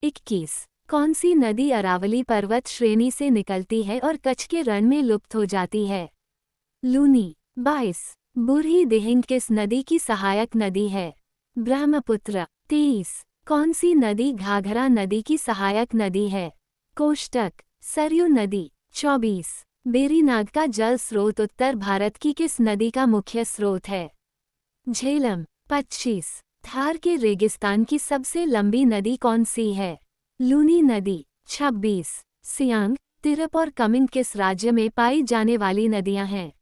21। कौन सी नदी अरावली पर्वत श्रेणी से निकलती है और कच्छ के रण में लुप्त हो जाती है? लूनी। 22। बूढ़ी दिहिंग किस नदी की सहायक नदी है? ब्रह्मपुत्र। 23। कौन सी नदी घाघरा नदी की सहायक नदी है? कोष्टक। सरयू नदी। 24। बेरीनाग का जल स्रोत उत्तर भारत की किस नदी का मुख्य स्रोत है? झेलम। 25। थार के रेगिस्तान की सबसे लंबी नदी कौन सी है? लूनी नदी। 26। सियांग, तिरप और कमिंग किस राज्य में पाई जाने वाली नदियां हैं?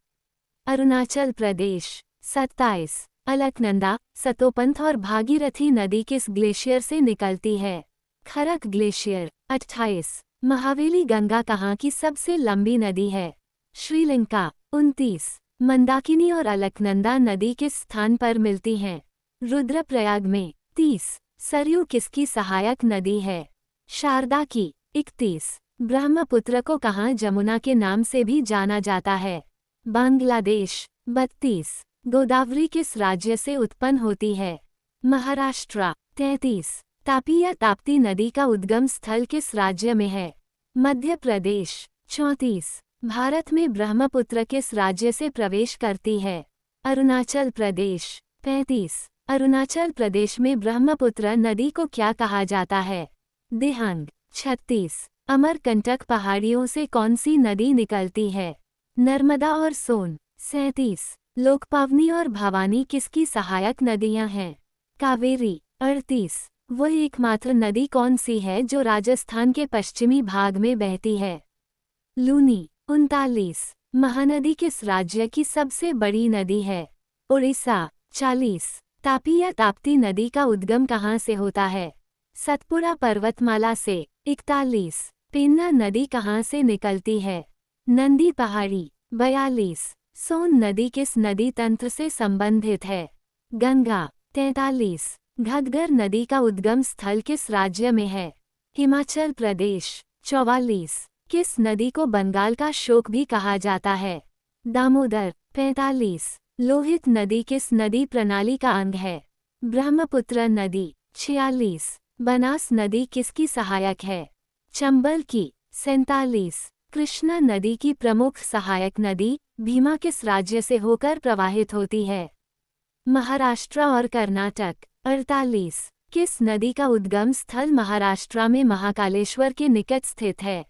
अरुणाचल प्रदेश। 27। अलकनंदा, सतोपंथ और भागीरथी नदी किस ग्लेशियर से निकलती है? खरक ग्लेशियर। 28। महावेली गंगा कहाँ की सबसे लंबी नदी है? श्रीलंका। 29। मंदाकिनी और अलकनंदा नदी किस स्थान पर मिलती हैं? रुद्रप्रयाग में। 30। सरयू किसकी सहायक नदी है? शारदा की। 31। ब्रह्मपुत्र को कहाँ जमुना के नाम से भी जाना जाता है? बांग्लादेश। 32। गोदावरी किस राज्य से उत्पन्न होती है? महाराष्ट्र। 33। तापी या ताप्ती नदी का उद्गम स्थल किस राज्य में है? मध्य प्रदेश। 34। भारत में ब्रह्मपुत्र किस राज्य से प्रवेश करती है? अरुणाचल प्रदेश। 35। अरुणाचल प्रदेश में ब्रह्मपुत्र नदी को क्या कहा जाता है? दिहंग। 36। अमरकंटक पहाड़ियों से कौन सी नदी निकलती है? नर्मदा और सोन। 37। लोकपावनी और भवानी किसकी सहायक नदियां हैं? कावेरी। 38। वह एकमात्र नदी कौन सी है जो राजस्थान के पश्चिमी भाग में बहती है? लूनी। 39। महानदी किस राज्य की सबसे बड़ी नदी है? उड़ीसा। 40। तापी या ताप्ती नदी का उद्गम कहाँ से होता है? सतपुड़ा पर्वतमाला से। 41। पेन्ना नदी कहाँ से निकलती है? नंदी पहाड़ी। 42। सोन नदी किस नदी तंत्र से संबंधित है? गंगा। 43। घग्गर नदी का उद्गम स्थल किस राज्य में है? हिमाचल प्रदेश। 44। किस नदी को बंगाल का शोक भी कहा जाता है? दामोदर। 45। लोहित नदी किस नदी प्रणाली का अंग है? ब्रह्मपुत्र नदी। 46। बनास नदी किसकी सहायक है? चंबल की। 47। कृष्णा नदी की प्रमुख सहायक नदी भीमा किस राज्य से होकर प्रवाहित होती है? महाराष्ट्र और कर्नाटक। 48। किस नदी का उद्गम स्थल महाराष्ट्र में महाकालेश्वर के निकट स्थित है?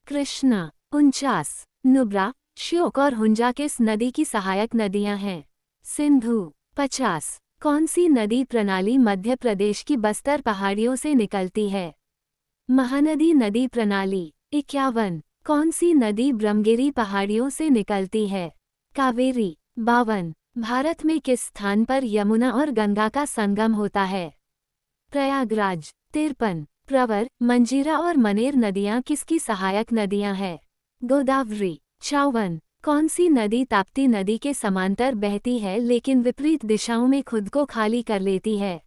कृष्णा। 49। नुब्रा, श्योक और हुंजा किस नदी की सहायक नदियां हैं? सिंधु। 50। कौन सी नदी प्रणाली मध्य प्रदेश की बस्तर पहाड़ियों से निकलती है? महानदी नदी प्रणाली। 51। कौन सी नदी ब्रह्मगिरी पहाड़ियों से निकलती है? कावेरी। 52। भारत में किस स्थान पर यमुना और गंगा का संगम होता है? प्रयागराज। 53। प्रवर, मंजीरा और मनेर नदियां किसकी सहायक नदियां हैं? गोदावरी। 54। कौन सी नदी ताप्ती नदी के समांतर बहती है लेकिन विपरीत दिशाओं में खुद को खाली कर लेती है?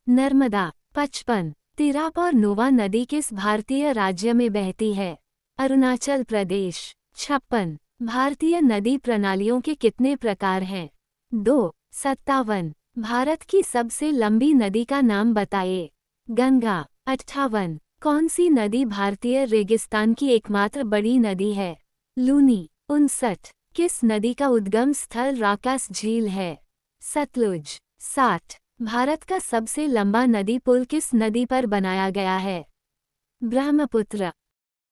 नर्मदा। 55। तिराप और नोवा नदी किस भारतीय राज्य में बहती है? अरुणाचल प्रदेश। 56। भारतीय नदी प्रणालियों के कितने प्रकार हैं? 2। 57। भारत की सबसे लंबी नदी का नाम बताइए। गंगा। 58। कौन सी नदी भारतीय रेगिस्तान की एकमात्र बड़ी नदी है? लूनी। 59। किस नदी का उद्गम स्थल राकास झील है? सतलुज। 60। भारत का सबसे लंबा नदी पुल किस नदी पर बनाया गया है? ब्रह्मपुत्र।